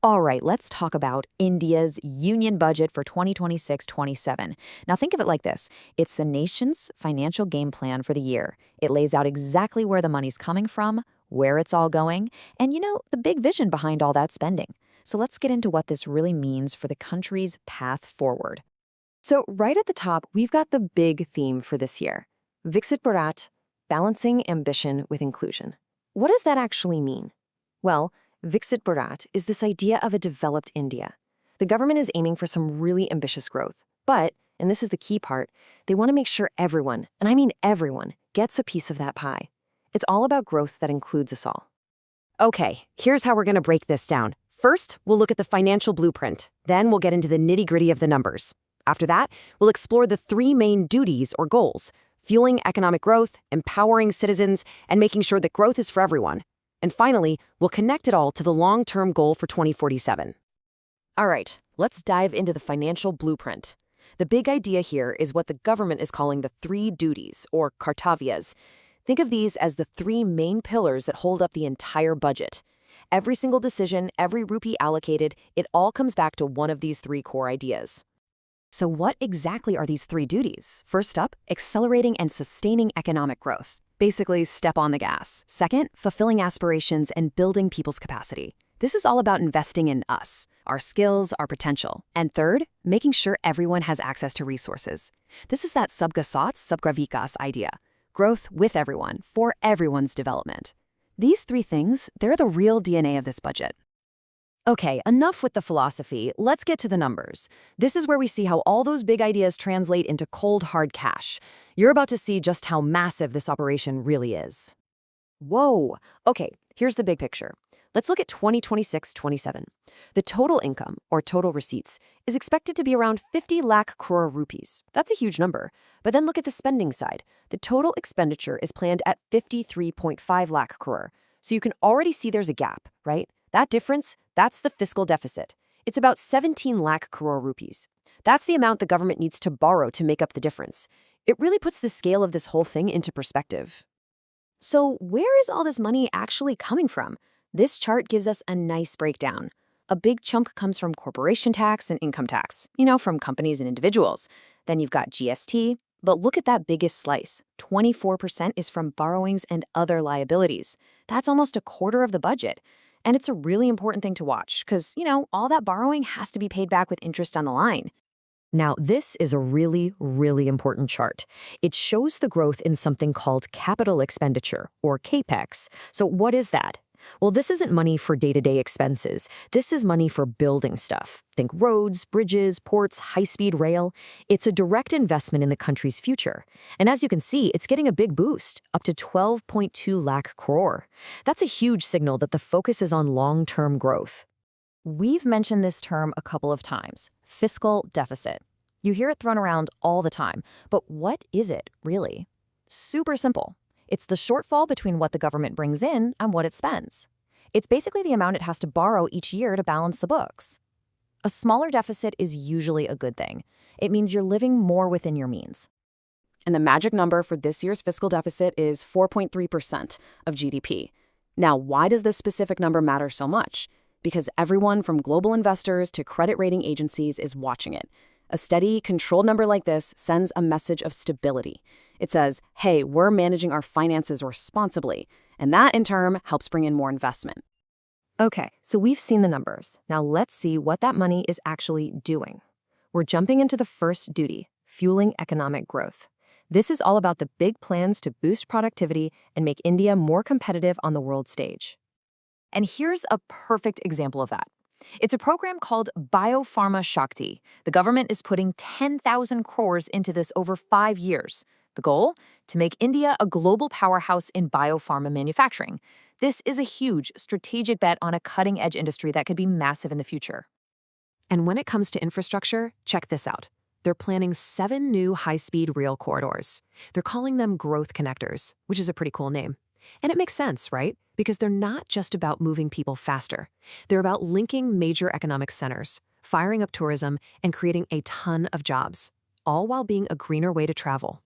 All right, let's talk about India's union budget for 2026-27. Now think of it like this. It's the nation's financial game plan for the year. It lays out exactly where the money's coming from, where it's all going, and the big vision behind all that spending. So let's get into what this really means for the country's path forward. So right at the top, we've got the big theme for this year. Viksit Bharat, balancing ambition with inclusion. What does that actually mean? Well, Viksit Bharat is this idea of a developed India. The government is aiming for some really ambitious growth, but, and this is the key part, they want to make sure everyone, and I mean everyone, gets a piece of that pie. It's all about growth that includes us all. Okay, here's how we're going to break this down. First, we'll look at the financial blueprint. Then we'll get into the nitty-gritty of the numbers. After that, we'll explore the three main duties or goals: fueling economic growth, empowering citizens, and making sure that growth is for everyone. And finally, we'll connect it all to the long-term goal for 2047. All right, let's dive into the financial blueprint. The big idea here is what the government is calling the three duties, or kartavyas. Think of these as the three main pillars that hold up the entire budget. Every single decision, every rupee allocated, it all comes back to one of these three core ideas. So what exactly are these three duties? First up, accelerating and sustaining economic growth. Basically, step on the gas. Second, fulfilling aspirations and building people's capacity. This is all about investing in us, our skills, our potential. And third, making sure everyone has access to resources. This is that Sabka Saath, Sabka Vikas idea. Growth with everyone, for everyone's development. These three things, they're the real DNA of this budget. Okay, enough with the philosophy. Let's get to the numbers. This is where we see how all those big ideas translate into cold, hard cash. You're about to see just how massive this operation really is. Whoa! Okay, here's the big picture. Let's look at 2026-27. The total income, or total receipts, is expected to be around 50 lakh crore rupees. That's a huge number. But then look at the spending side. The total expenditure is planned at 53.5 lakh crore. So you can already see there's a gap, right? That difference, that's the fiscal deficit. It's about 17 lakh crore rupees. That's the amount the government needs to borrow to make up the difference. It really puts the scale of this whole thing into perspective. So where is all this money actually coming from? This chart gives us a nice breakdown. A big chunk comes from corporation tax and income tax, from companies and individuals. Then you've got GST, but look at that biggest slice. 24% is from borrowings and other liabilities. That's almost a quarter of the budget. And it's a really important thing to watch because, all that borrowing has to be paid back with interest on the line. Now, this is a really, really important chart. It shows the growth in something called capital expenditure, or CAPEX. So what is that? Well, this isn't money for day-to-day expenses. This is money for building stuff. Think roads, bridges, ports, high-speed rail. It's a direct investment in the country's future. And as you can see, it's getting a big boost, up to 12.2 lakh crore. That's a huge signal that the focus is on long-term growth. We've mentioned this term a couple of times, fiscal deficit. You hear it thrown around all the time, but what is it, really? Super simple. It's the shortfall between what the government brings in and what it spends. It's basically the amount it has to borrow each year to balance the books. A smaller deficit is usually a good thing. It means you're living more within your means. And the magic number for this year's fiscal deficit is 4.3% of GDP. Now, why does this specific number matter so much? Because everyone from global investors to credit rating agencies is watching it. A steady, controlled number like this sends a message of stability. It says, hey, we're managing our finances responsibly, and that in turn helps bring in more investment. Okay, so we've seen the numbers. Now let's see what that money is actually doing. We're jumping into the first duty, fueling economic growth. This is all about the big plans to boost productivity and make India more competitive on the world stage. And here's a perfect example of that. It's a program called Biopharma Shakti. The government is putting 10,000 crores into this over 5 years. The goal? To make India a global powerhouse in biopharma manufacturing. This is a huge strategic bet on a cutting-edge industry that could be massive in the future. And when it comes to infrastructure, check this out. They're planning 7 new high-speed rail corridors. They're calling them growth connectors, which is a pretty cool name. And it makes sense, right? Because they're not just about moving people faster. They're about linking major economic centers, firing up tourism, and creating a ton of jobs, all while being a greener way to travel.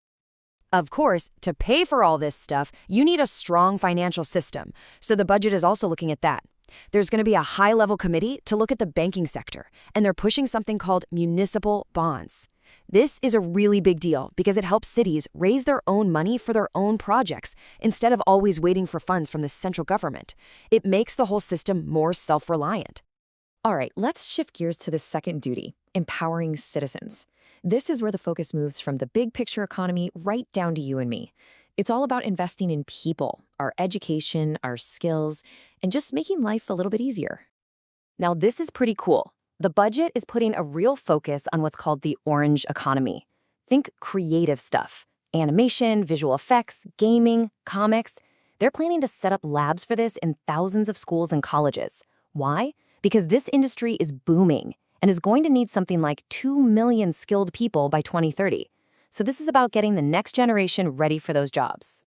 Of course, to pay for all this stuff, you need a strong financial system. So the budget is also looking at that. There's going to be a high-level committee to look at the banking sector, and they're pushing something called municipal bonds. This is a really big deal because it helps cities raise their own money for their own projects instead of always waiting for funds from the central government. It makes the whole system more self-reliant. All right, let's shift gears to the second duty, empowering citizens. This is where the focus moves from the big picture economy right down to you and me. It's all about investing in people, our education, our skills, and just making life a little bit easier. Now, this is pretty cool. The budget is putting a real focus on what's called the orange economy. Think creative stuff, animation, visual effects, gaming, comics. They're planning to set up labs for this in thousands of schools and colleges. Why? Because this industry is booming and is going to need something like 2 million skilled people by 2030. So this is about getting the next generation ready for those jobs.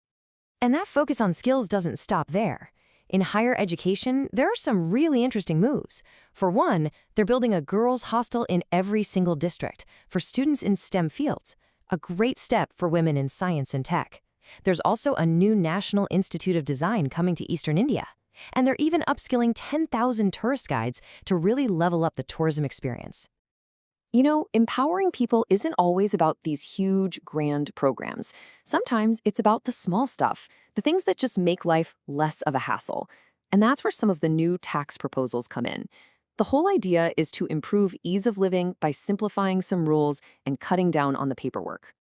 And that focus on skills doesn't stop there. In higher education, there are some really interesting moves. For one, they're building a girls' hostel in every single district for students in STEM fields, a great step for women in science and tech. There's also a new National Institute of Design coming to Eastern India. And they're even upskilling 10,000 tourist guides to really level up the tourism experience. You know, empowering people isn't always about these huge, grand programs. Sometimes it's about the small stuff, the things that just make life less of a hassle. And that's where some of the new tax proposals come in. The whole idea is to improve ease of living by simplifying some rules and cutting down on the paperwork.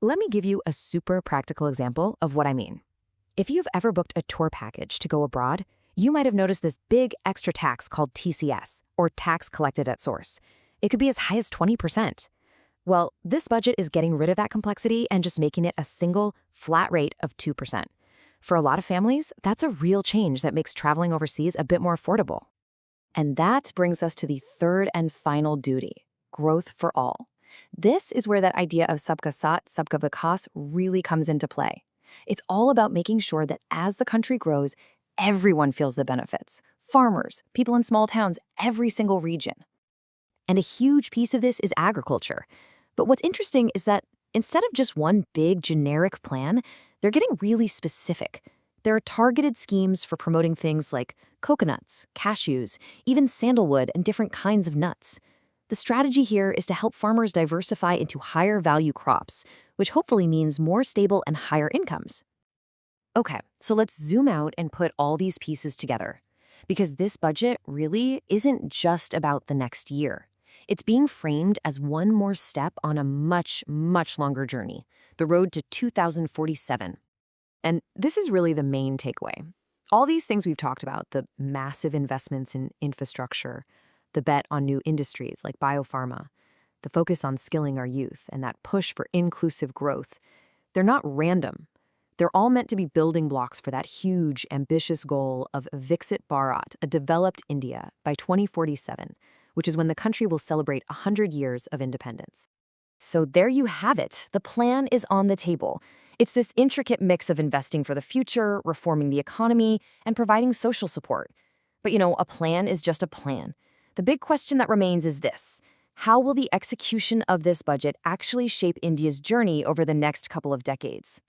Let me give you a super practical example of what I mean. If you've ever booked a tour package to go abroad, you might have noticed this big extra tax called TCS, or tax collected at source. It could be as high as 20%. Well, this budget is getting rid of that complexity and just making it a single, flat rate of 2%. For a lot of families, that's a real change that makes traveling overseas a bit more affordable. And that brings us to the third and final duty, growth for all. This is where that idea of Sabka Saath, Sabka Vikas really comes into play. It's all about making sure that as the country grows, everyone feels the benefits. Farmers, people in small towns, every single region. And a huge piece of this is agriculture. But what's interesting is that instead of just one big generic plan, they're getting really specific. There are targeted schemes for promoting things like coconuts, cashews, even sandalwood and different kinds of nuts. The strategy here is to help farmers diversify into higher value crops, which hopefully means more stable and higher incomes. Okay, so let's zoom out and put all these pieces together. Because this budget really isn't just about the next year. It's being framed as one more step on a much, much longer journey, the road to 2047. And this is really the main takeaway. All these things we've talked about, the massive investments in infrastructure, the bet on new industries like biopharma, the focus on skilling our youth, and that push for inclusive growth, they're not random. They're all meant to be building blocks for that huge, ambitious goal of Viksit Bharat, a developed India, by 2047, which is when the country will celebrate 100 years of independence. So there you have it. The plan is on the table. It's this intricate mix of investing for the future, reforming the economy, and providing social support. But a plan is just a plan. The big question that remains is this: how will the execution of this budget actually shape India's journey over the next couple of decades?